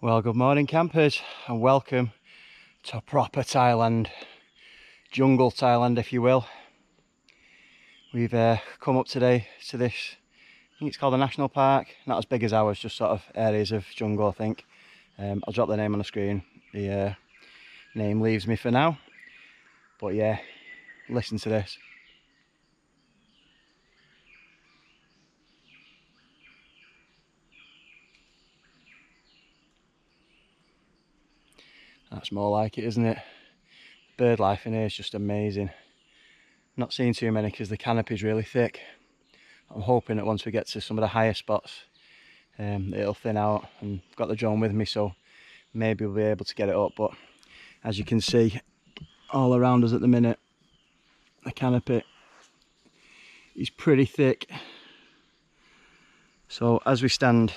Well, good morning campers and welcome to proper Thailand, jungle Thailand if you will. We've come up today to this, I think it's called a national park, not as big as ours, just sort of areas of jungle I think. I'll drop the name on the screen, the name leaves me for now, but yeah, listen to this. That's more like it, isn't it? Bird life in here is just amazing. Not seeing too many because the canopy is really thick. I'm hoping that once we get to some of the higher spots, it'll thin out, and I've got the drone with me, so maybe we'll be able to get it up. But as you can see, all around us at the minute, the canopy is pretty thick. So as we stand,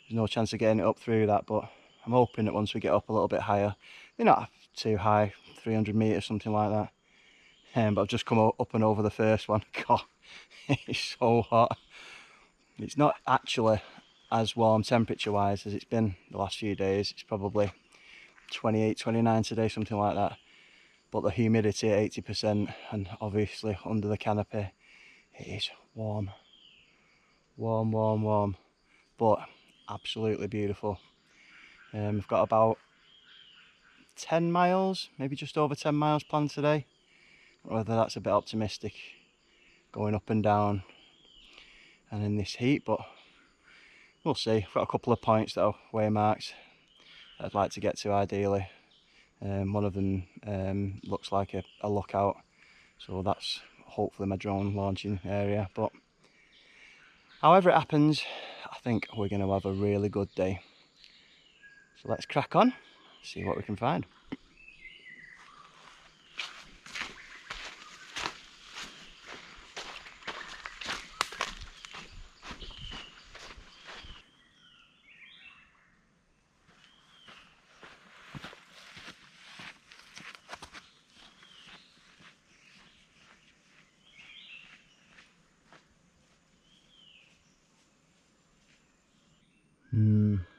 there's no chance of getting it up through that, but I'm hoping that once we get up a little bit higher, they're not too high, 300 meters, something like that. But I've just come up and over the first one. God, it's so hot. It's not actually as warm temperature wise as it's been the last few days. It's probably 28, 29 today, something like that. But the humidity at 80%, and obviously under the canopy, it is warm. Warm, warm, warm. But absolutely beautiful. We've got about 10 miles, maybe just over 10 miles planned today. Whether that's a bit optimistic, going up and down and in this heat, but we'll see. I've got a couple of points that are waymarks that I'd like to get to ideally. One of them looks like a lookout, so that's hopefully my drone launching area. But however it happens, I think we're going to have a really good day. So let's crack on, see what we can find.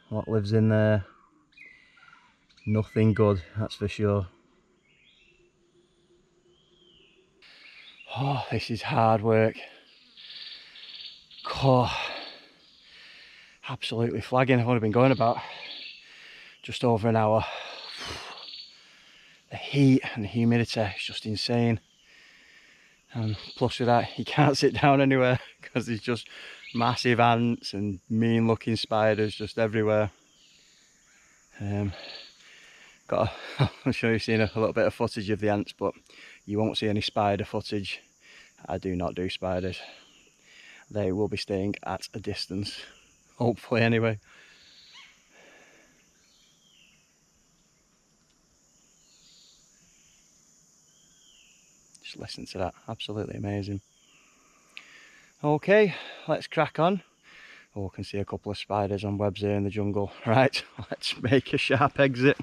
What lives in there? Nothing good, that's for sure. Oh, this is hard work. Oh, absolutely flagging. I've only been going about just over an hour. The heat and the humidity is just insane. And plus with that, you can't sit down anywhere because there's just massive ants and mean looking spiders just everywhere. I'm sure you've seen a little bit of footage of the ants, but you won't see any spider footage. I do not do spiders. They will be staying at a distance, hopefully anyway. Just listen to that, absolutely amazing. Okay, let's crack on. Oh, I can see a couple of spiders on webs here in the jungle. Right, let's make a sharp exit.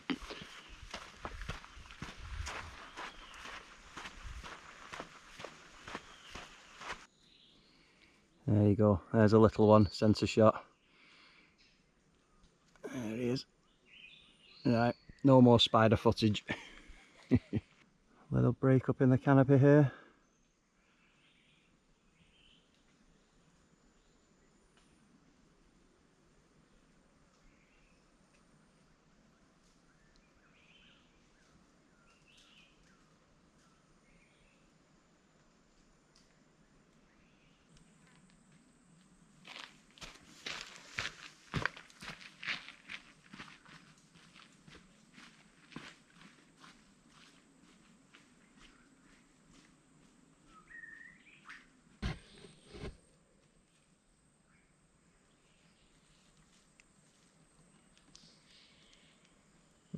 There you go, there's a little one, centre shot. There he is. Right, no more spider footage. Little break up in the canopy here.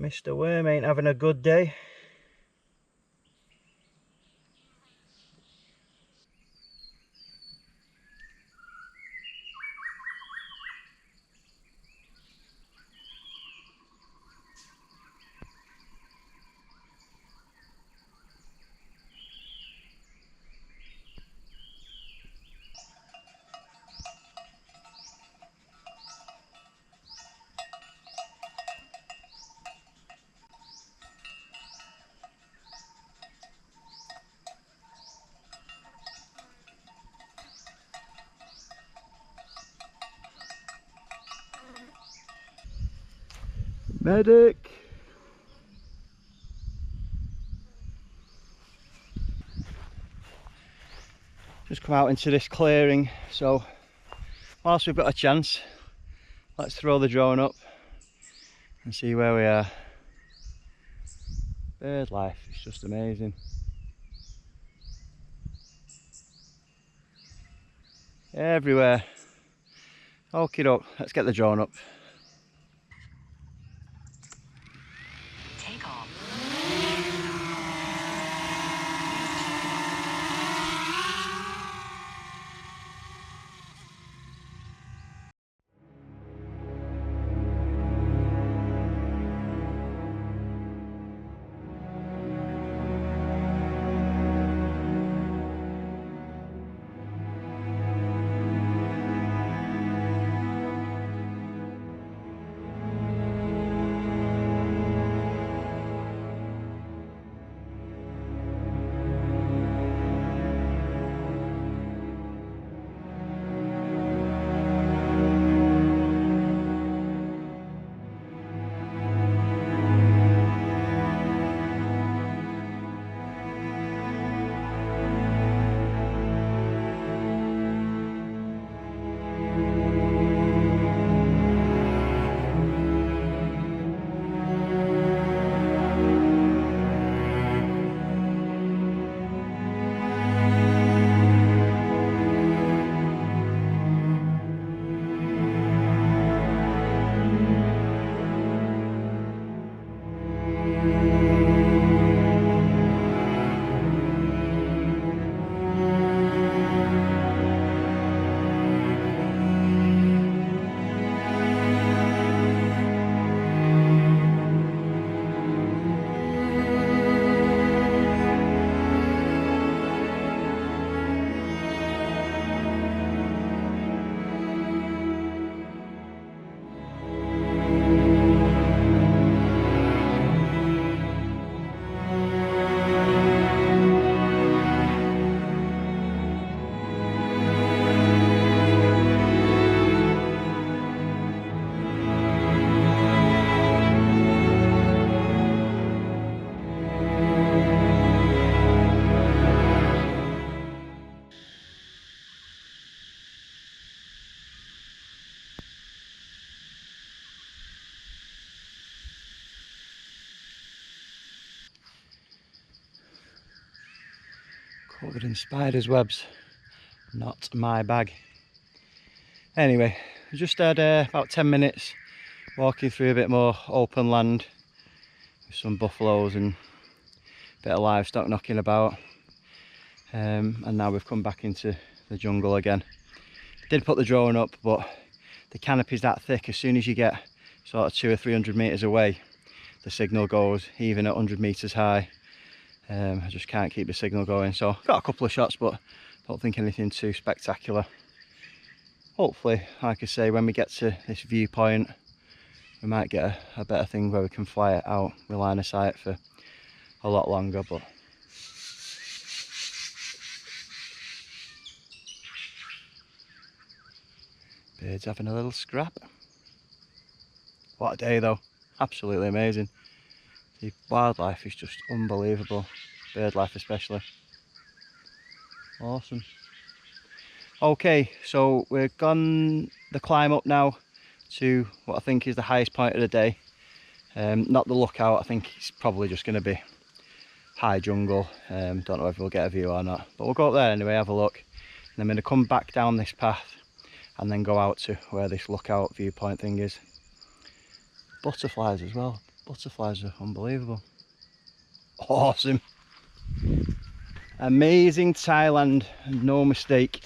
Mr. Worm ain't having a good day. Medic! Just come out into this clearing, so whilst we've got a chance, let's throw the drone up and see where we are. Bird life is just amazing. Everywhere. Okie doke, let's get the drone up. Take off. Covered in spiders' webs. Not my bag. Anyway, we just had about 10 minutes walking through a bit more open land with some buffaloes and a bit of livestock knocking about. And now we've come back into the jungle again. Did put the drone up, but the canopy's that thick. As soon as you get sort of 200 or 300 meters away, the signal goes, even at 100 meters high. I just can't keep the signal going, so got a couple of shots, but don't think anything too spectacular. Hopefully, like I say, when we get to this viewpoint, we might get a better thing where we can fly it out with line of sight for a lot longer. But birds having a little scrap. What a day though, absolutely amazing. The wildlife is just unbelievable, bird life especially. Awesome. Okay, so we've gone the climb up now to what I think is the highest point of the day. Not the lookout, I think it's probably just going to be high jungle. Don't know if we'll get a view or not, but we'll go up there anyway, have a look. And I'm going to come back down this path and then go out to where this lookout viewpoint thing is. Butterflies as well. Butterflies are unbelievable. Awesome. Amazing Thailand, no mistake.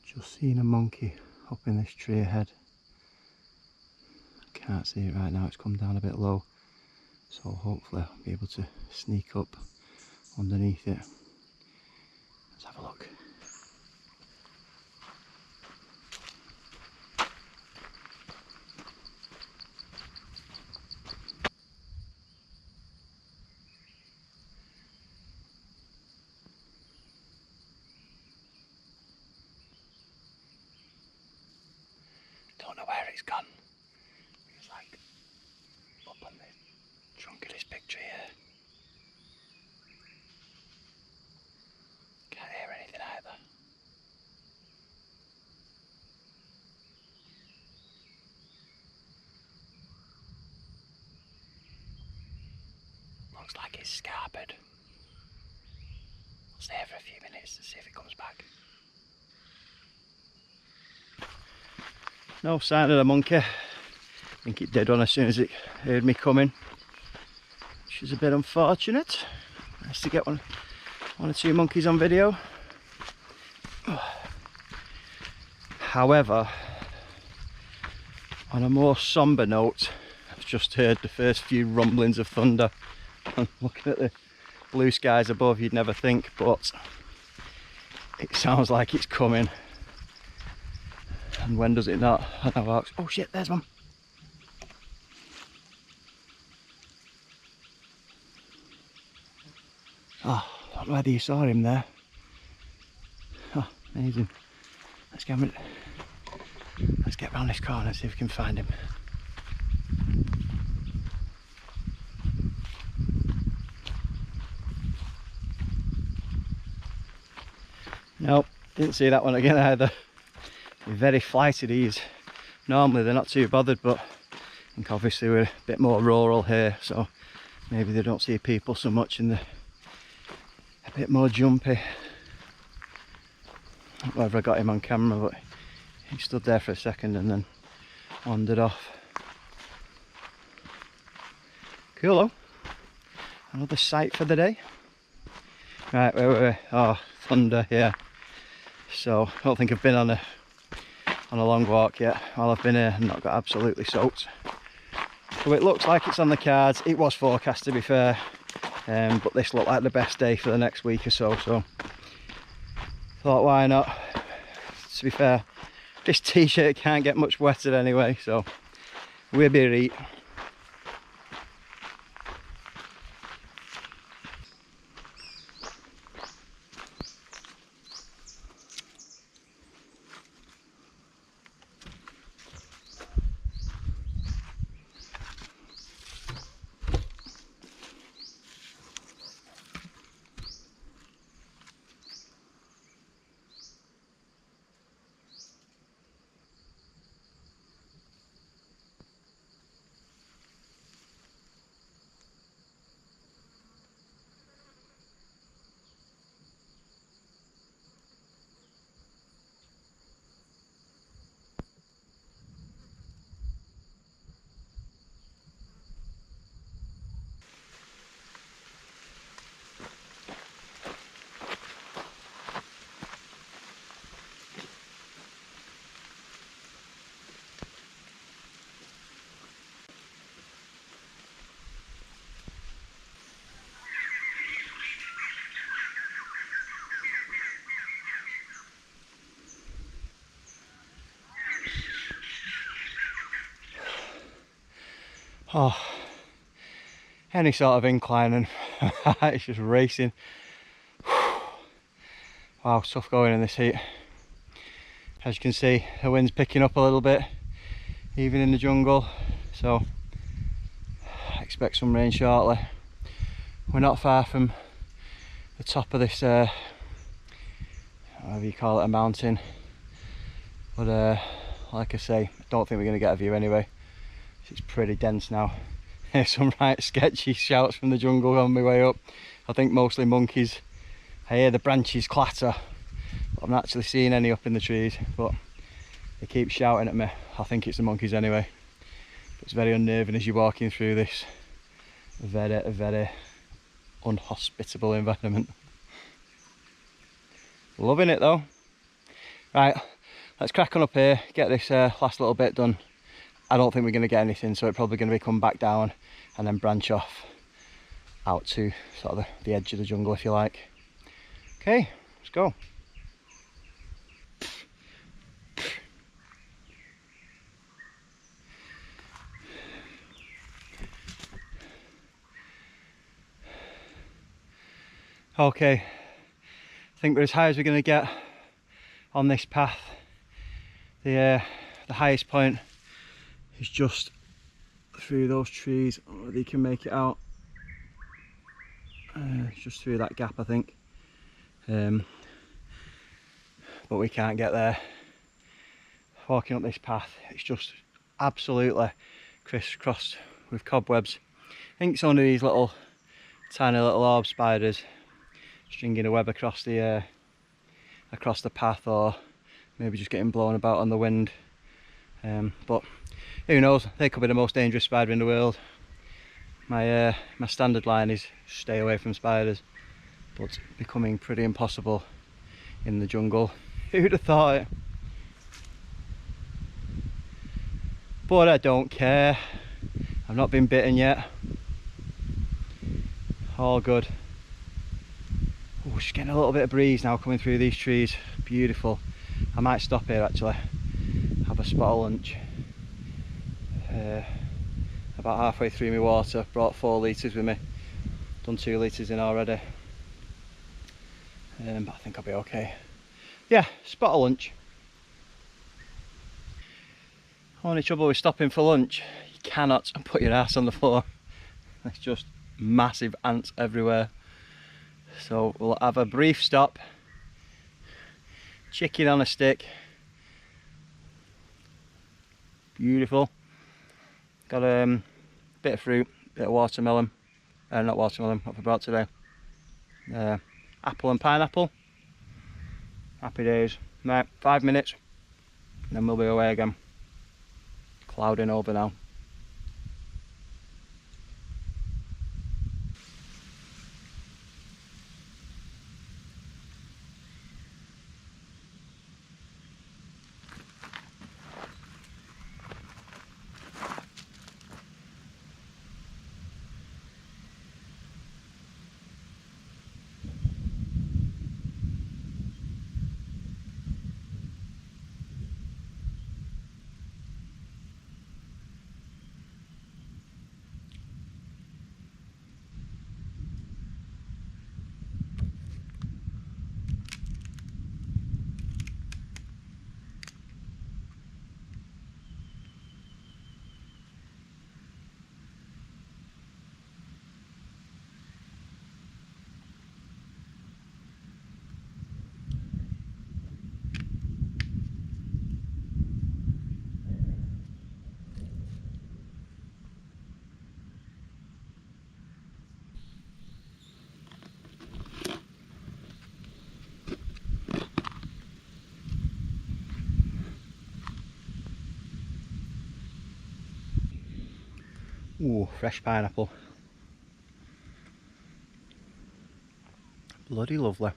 Just seen a monkey up in this tree ahead. Can't see it right now, it's come down a bit low. So hopefully I'll be able to sneak up underneath it. Let's have a look. know where it's gone. It's like up on the trunk of this big tree here. Can't hear anything either. Looks like it's scarpered. I'll stay here for a few minutes to see if it comes back. No sign of the monkey. I think it did one as soon as it heard me coming, which is a bit unfortunate. Nice to get one or two monkeys on video. However, on a more somber note, I've just heard the first few rumblings of thunder. I'm looking at the blue skies above, you'd never think, but it sounds like it's coming. And when does it not? I don't know. Oh shit, there's one. Oh, I don't know whether you saw him there. Oh, amazing. Let's get around this corner and see if we can find him. Nope, didn't see that one again either. They're very flighty these. Normally they're not too bothered, but I think obviously we're a bit more rural here, so maybe they don't see people so much and they're a bit more jumpy. I don't know whether I got him on camera, but he stood there for a second and then wandered off. Cool though. Another sight for the day. Right, where were we? Oh, thunder, yeah. So I don't think I've been on a long walk yet. While I've been here and not got absolutely soaked. So it looks like it's on the cards. It was forecast, to be fair, but this looked like the best day for the next week or so. So thought, why not? To be fair, this t-shirt can't get much wetter anyway, so we'll be right. Oh, any sort of incline and it's just racing. Wow, tough going in this heat. As you can see, the wind's picking up a little bit, even in the jungle, so I expect some rain shortly. We're not far from the top of this, whatever you call it, a mountain, but like I say, I don't think we're going to get a view anyway. It's pretty dense now. There's some right sketchy shouts from the jungle on my way up. I think mostly monkeys. I hear the branches clatter, but I'm not actually seeing any up in the trees, but they keep shouting at me. I think it's the monkeys anyway. It's very unnerving as you're walking through this very unhospitable environment. Loving it though. Right, let's crack on up here, get this last little bit done. I don't think we're going to get anything, so it's probably going to be come back down and then branch off out to sort of the edge of the jungle, if you like. Okay, let's go. Okay, I think we're as high as we're going to get on this path. The highest point is just through those trees. I don't know whether you can make it out. It's just through that gap, I think. But we can't get there. Walking up this path, it's just absolutely crisscrossed with cobwebs. I think it's only these little tiny little orb spiders stringing a web across the path, or maybe just getting blown about on the wind. But who knows, they could be the most dangerous spider in the world. My standard line is stay away from spiders, but it's becoming pretty impossible in the jungle. Who'd have thought it? But I don't care. I've not been bitten yet. All good. Oh, just getting a little bit of breeze now coming through these trees. Beautiful. I might stop here actually, have a spot of lunch. About halfway through my water, brought 4 litres with me. Done 2 litres in already. But I think I'll be okay. Yeah, spot of lunch. Only trouble with stopping for lunch, you cannot put your ass on the floor. There's just massive ants everywhere. So we'll have a brief stop. Chicken on a stick. Beautiful. Got a bit of fruit, bit of watermelon. Not watermelon, what have I brought today? Apple and pineapple. Happy days. Right, 5 minutes, and then we'll be away again. Clouding over now. Ooh, fresh pineapple. Bloody lovely.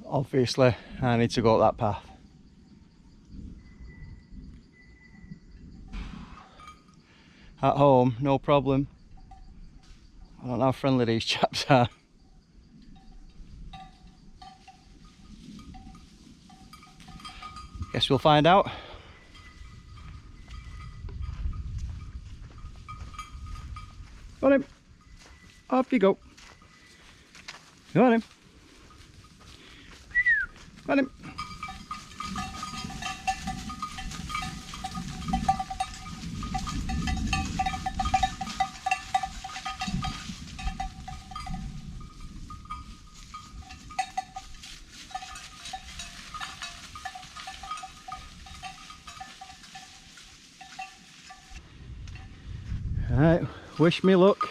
Obviously, I need to go up that path. At home, no problem. I don't know how friendly these chaps are. Guess we'll find out. Got him. Off you go. Got him. Come on in. Right, wish me luck.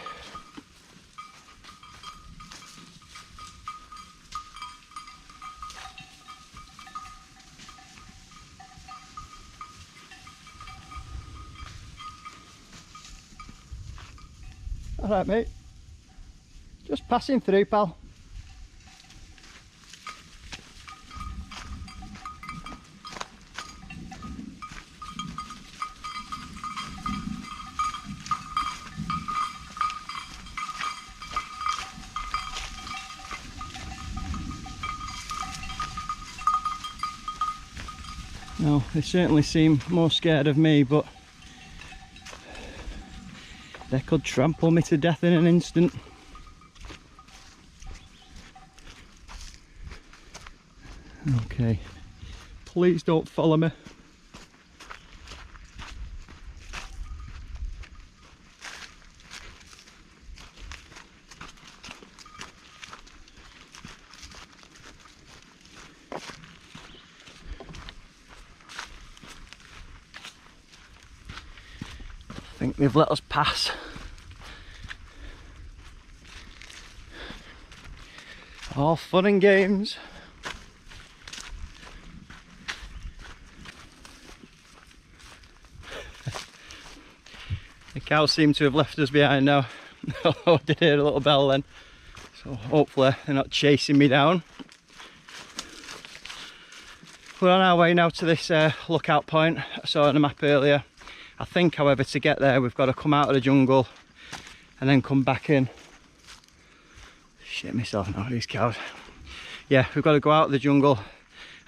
Alright mate, just passing through pal. No, they certainly seem more scared of me, but they could trample me to death in an instant. Okay, please don't follow me. I think they've let us pass. All fun and games. The cows seem to have left us behind now. I did hear a little bell then, so hopefully they're not chasing me down. We're on our way now to this lookout point I saw on the map earlier. I think, however, to get there we've got to come out of the jungle and then come back in. Shit myself now, these cows. Yeah, we've got to go out of the jungle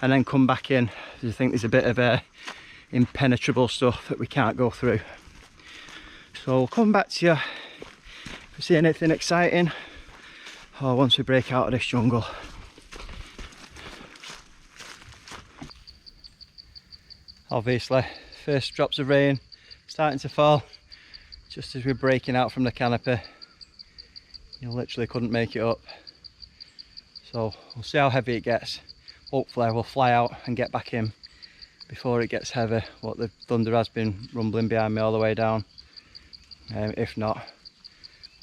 and then come back in. I think there's a bit of impenetrable stuff that we can't go through. So we'll come back to you if we see anything exciting, or once we break out of this jungle. Obviously, first drops of rain starting to fall just as we're breaking out from the canopy. You literally couldn't make it up. So we'll see how heavy it gets. Hopefully we'll fly out and get back in before it gets heavy. What the thunder has been rumbling behind me all the way down. If not,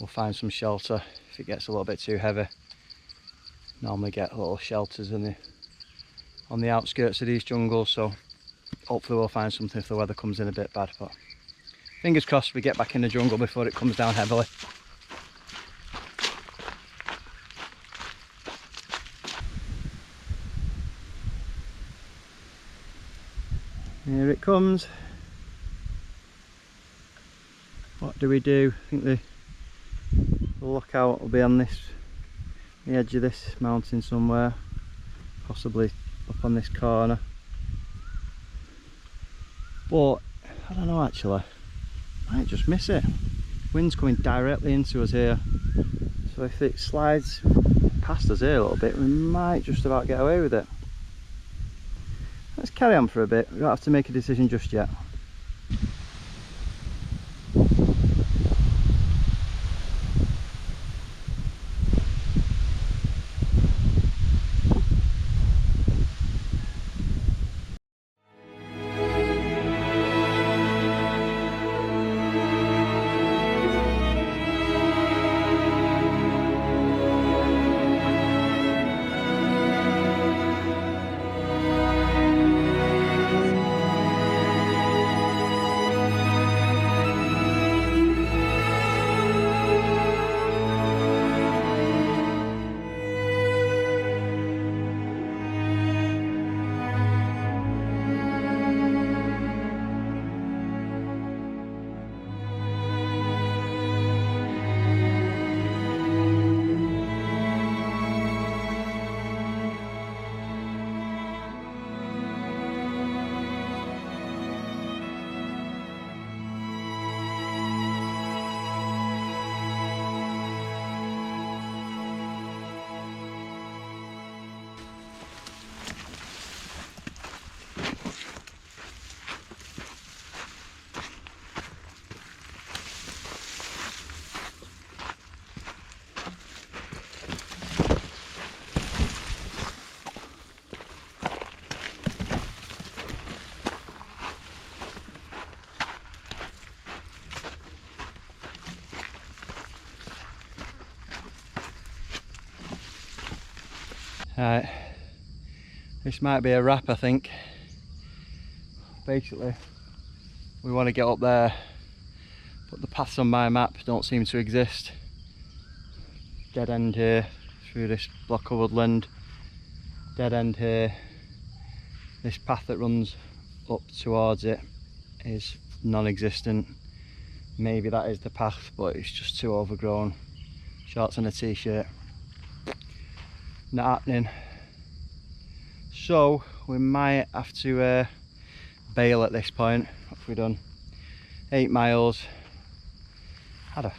we'll find some shelter if it gets a little bit too heavy. Normally get little shelters on the outskirts of these jungles, so hopefully we'll find something if the weather comes in a bit bad. But fingers crossed we get back in the jungle before it comes down heavily. Here it comes. What do we do? I think the lookout will be on the edge of this mountain somewhere, possibly up on this corner. But I don't know actually, might just miss it. Wind's coming directly into us here, so if it slides past us here a little bit we might just about get away with it. Let's carry on for a bit, we don't have to make a decision just yet. Right, this might be a wrap, I think. Basically, we want to get up there, but the paths on my map don't seem to exist. Dead end here through this block of woodland, dead end here. This path that runs up towards it is non-existent. Maybe that is the path, but it's just too overgrown. Shorts and a t-shirt, not happening. So we might have to bail at this point. What have we done? 8 miles. Had a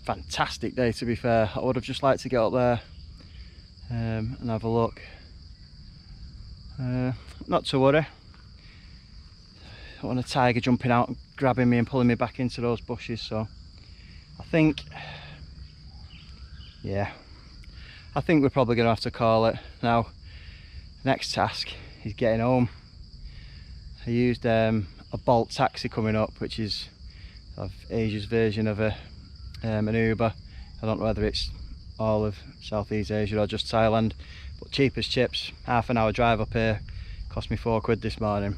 fantastic day, to be fair. I would have just liked to get up there and have a look. Not to worry. I don't want a tiger jumping out and grabbing me and pulling me back into those bushes, so I think, yeah, I think we're probably going to have to call it. Now, next task is getting home. I used a Bolt taxi coming up, which is sort of Asia's version of an Uber. I don't know whether it's all of Southeast Asia or just Thailand, but cheap as chips. Half an hour drive up here, cost me £4 this morning.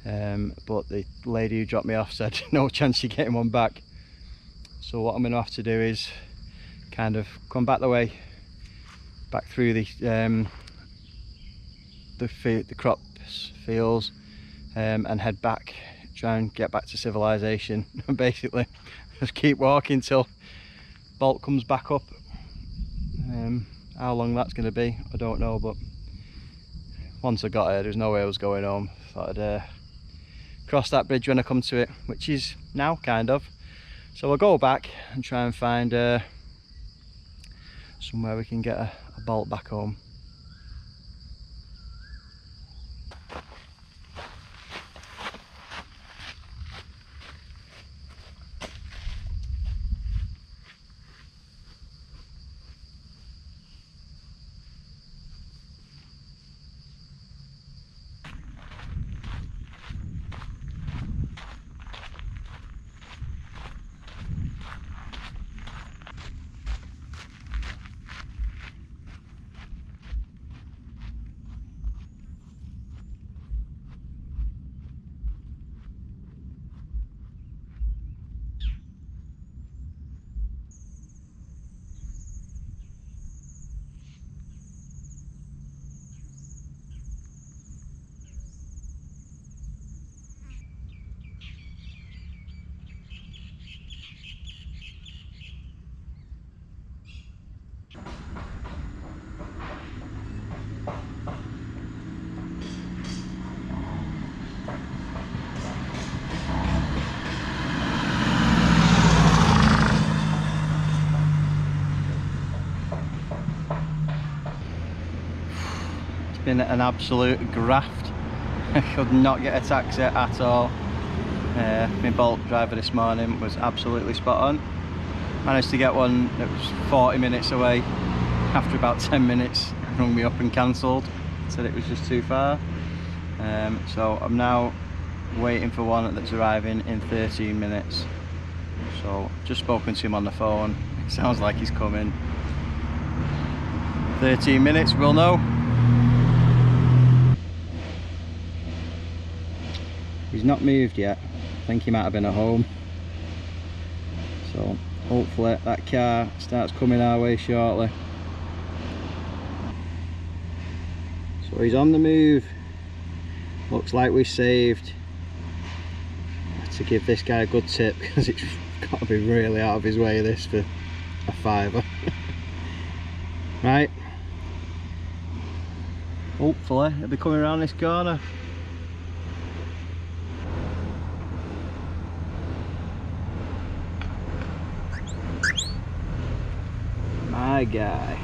But the lady who dropped me off said no chance you're getting one back. So what I'm going to have to do is kind of come back the way, back through the crops fields, and head back, try and get back to civilization. Basically just keep walking till Bolt comes back up. How long that's going to be, I don't know, but once I got here there's no way I was going home. Thought I'd cross that bridge when I come to it, which is now, kind of. So I'll go back and try and find somewhere we can get a Bolt back home. Been an absolute graft. I could not get a taxi at all. My Bolt driver this morning was absolutely spot on. Managed to get one that was 40 minutes away. After about 10 minutes, rung me up and cancelled. Said it was just too far. So I'm now waiting for one that's arriving in 13 minutes. So just spoken to him on the phone. It sounds like he's coming. 13 minutes, we'll know. He's not moved yet. I think he might have been at home. So hopefully that car starts coming our way shortly. So he's on the move. Looks like we saved. I have to give this guy a good tip because it's got to be really out of his way this for a £5. Right. Hopefully he'll be coming around this corner. My guy.